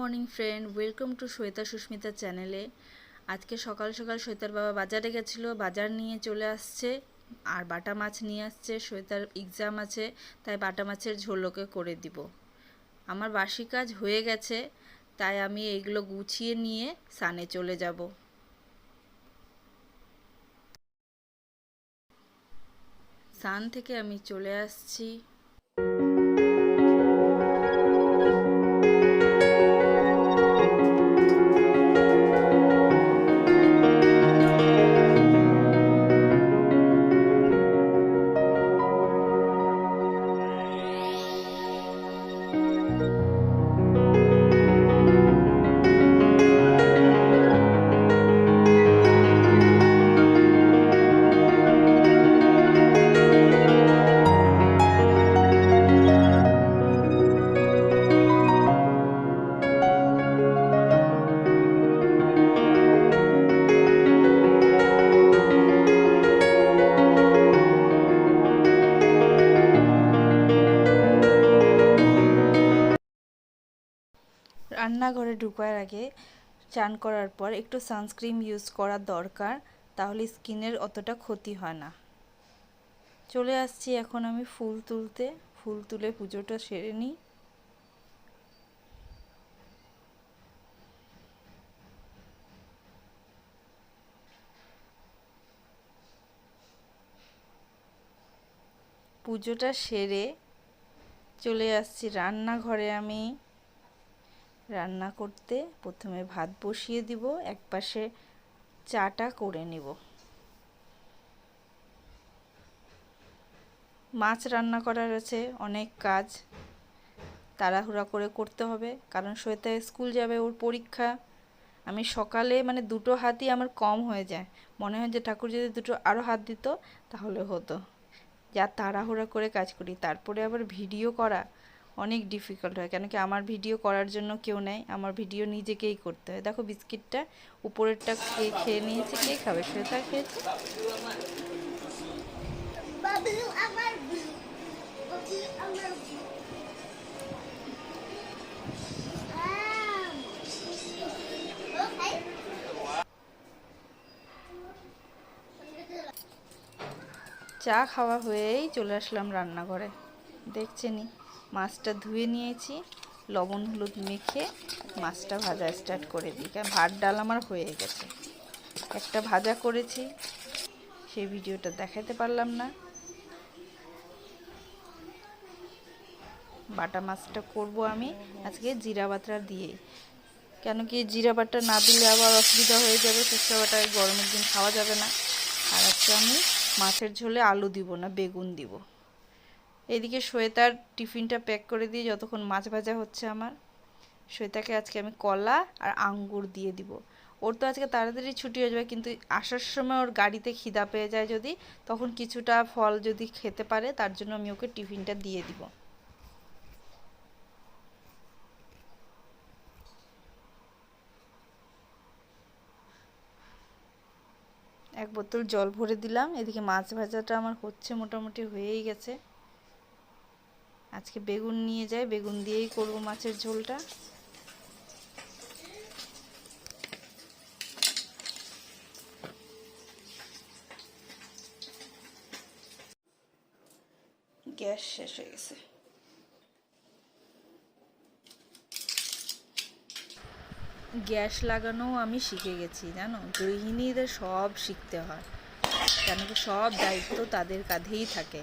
Morning friend, welcome to Shweta Susmita চ্যানেলে। আজকে সকাল সকাল শ্বেতার বাবা বাজারে গেছিলো, বাজার নিয়ে চলে আসছে আর বাটা মাছ নিয়ে আসছে। শ্বেতার এক্সাম আছে, তাই বাটা মাছের ঝোল ওকে করে দিব। আমার বাসি কাজ হয়ে গেছে, তাই আমি এইগুলো গুছিয়ে নিয়ে সানে চলে যাব। সান থেকে আমি চলে আসছি। রান্নাঘরে ঢোকার আগে চান করার পর একটু সানস্ক্রিন ইউজ করা দরকার, তাহলে স্কিনের অতটা ক্ষতি হয় না। চলে আসছি এখন আমি ফুল তুলতে। ফুল তুলে পুজোটা সেরে নিই। পুজোটা সেরে চলে আসছি রান্নাঘরে। আমি রান্না করতে প্রথমে ভাত বসিয়ে দিব, একপাশে চাটা করে নিব। মাছ রান্না করার আছে, অনেক কাজ তাড়াহুড়া করে করতে হবে, কারণ শ্বেতা স্কুল যাবে, ওর পরীক্ষা। আমি সকালে দুটো হাতই আমার কম হয়ে যায়, মনে হয় যে ঠাকুর যদি দুটো আরও হাত দিত তাহলে হতো। যা তাড়াহুড়া করে কাজ করি, তারপরে আবার ভিডিও করা অনেক ডিফিকাল্ট হয়, কেন কি আমার ভিডিও করার জন্য কেউ নেই, আমার ভিডিও নিজেকেই করতে হয়। দেখো বিস্কিটটা উপরেরটা খেয়ে নিয়েছে। কে খাবে? শ্বেতা খেয়েছে। চা খাওয়া হয়েই চলে আসলাম রান্নাঘরে। দেখছেনই মাছটা ধুয়ে নিয়েছি, লবণ হলুদ মেখে মাছটা ভাজা স্টার্ট করে দিই, কারণ ভাত ডাল আমার হয়ে গেছে। একটা ভাজা করেছি, সেই ভিডিওটা দেখাতে পারলাম না। বাটা মাছটা করব আমি আজকে জিরা বাটা দিয়ে, কেন কি জিরা বাটা না দিলে আবার অসুবিধা হয়ে যাবে, সরষে বাটা গরমের দিন খাওয়া যাবে না। আর আজকে আমি মাছের ঝোলে আলু দিব না, বেগুন দিব। এদিকে শ্বেতার টিফিনটা প্যাক করে দিয়ে যতক্ষণ মাছ ভাজা হচ্ছে আমার, শ্বেতাকে আজকে আমি কলা আর আঙ্গুর দিয়ে দিব। ওর তো আজকে তাড়াতাড়ি ছুটি হয়ে যাবে, কিন্তু আসার সময় ওর গাড়িতে খিদা পেয়ে যায় যদি, তখন কিছুটা ফল যদি খেতে পারে, তার জন্য আমি ওকে টিফিনটা দিয়ে দিব। এক বোতল জল ভরে দিলাম। এদিকে মাছ ভাজাটা আমার হচ্ছে, মোটামুটি হয়েই গেছে। আজকে বেগুন নিয়ে যাই, বেগুন দিয়েই করব মাছের ঝোলটা। গ্যাস শেষ হয়ে গেছে। গ্যাস লাগানো আমি শিখে গেছি, জানো, গৃহিণীদের সব শিখতে হয়, কেন কি সব দায়িত্ব তাদের কাঁধেই থাকে।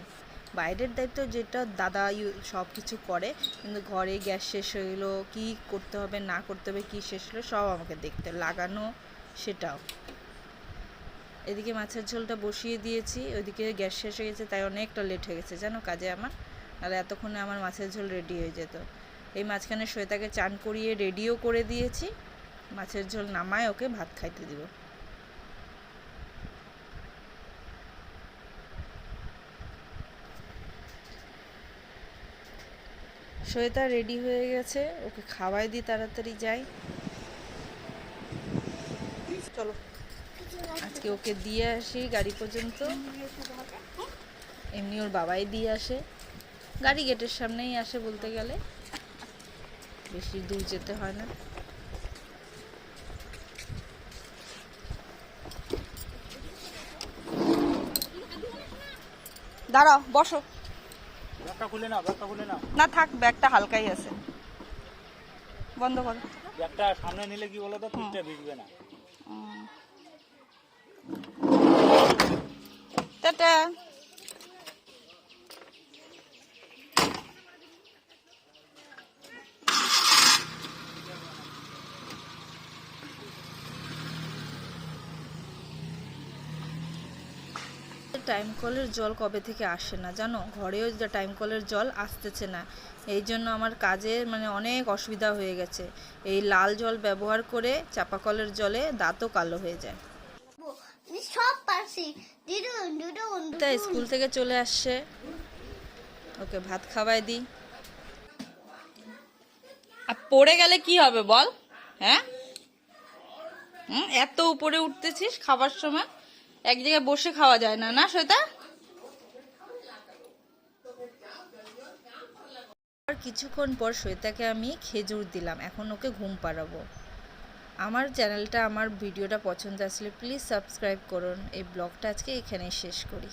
বাইরের দায়িত্ব যেটা দাদা সব কিছু করে, কিন্তু ঘরে গ্যাস শেষ হয়ে গেলো, কী করতে হবে না করতে হবে, কী শেষ হলো সব আমাকে দেখতে, লাগানো সেটাও। এদিকে মাছের ঝোলটা বসিয়ে দিয়েছি, ওইদিকে গ্যাস শেষ হয়ে গেছে, তাই অনেকটা লেট হয়ে গেছে জানো কাজে আমার, নাহলে এতক্ষণে আমার মাছের ঝোল রেডি হয়ে যেত। এই মাঝখানে শ্বেতাকে চান করিয়ে রেডিও করে দিয়েছি, মাছের ঝোল নামায় ওকে ভাত খাইতে দিব। শ্বেতা রেডি হয়ে গেছে, ওকে খাওয়াই দিই, তাড়াতাড়ি যাই। চলো আজকে ওকে দিয়ে আসি গাড়ি পর্যন্ত। এমনি ওর বাবাই দিয়ে আসে, গাড়ি গেটের সামনেই আসে বলতে গেলে। বেশি দূর যেতে হয় না। দাঁড়াও, বসো। ব্যাগটা খুলে নাও, ব্যাগটা খুলে নাও। না থাক, ব্যাগটা হালকাই আছে, বন্ধ করো। ব্যাগটা সামনে নিলে কি বলো তো, পিঠটা ভিজবে না। টাটা। টাইম কলের জল কবে থেকে আসে না জানো, ঘরেও টাইম কলের জল আসতেছে না। এই জন্য আমার কাজে মানে অনেক অসুবিধা হয়ে গেছে। এই লাল জল ব্যবহার করে চাপা কলের জলে দাঁতও কালো হয়ে যায়। তাই স্কুল থেকে চলে আসছে, ওকে ভাত খাওয়াই দিই। আর পড়ে গেলে কি হবে বল? হ্যাঁ, এত উপরে উঠতেছিস খাবার সময়, এক জায়গায় বসে খাওয়া যায় না, না শ্বেতা? আর কিছুক্ষণ পর শ্বেতাকে আমি খেজুর দিলাম, এখন ওকে ঘুম পাড়াবো। আমার চ্যানেলটা, আমার ভিডিওটা পছন্দ আসলে প্লিজ সাবস্ক্রাইব করুন। এই ব্লগটা আজকে এখানেই শেষ করি।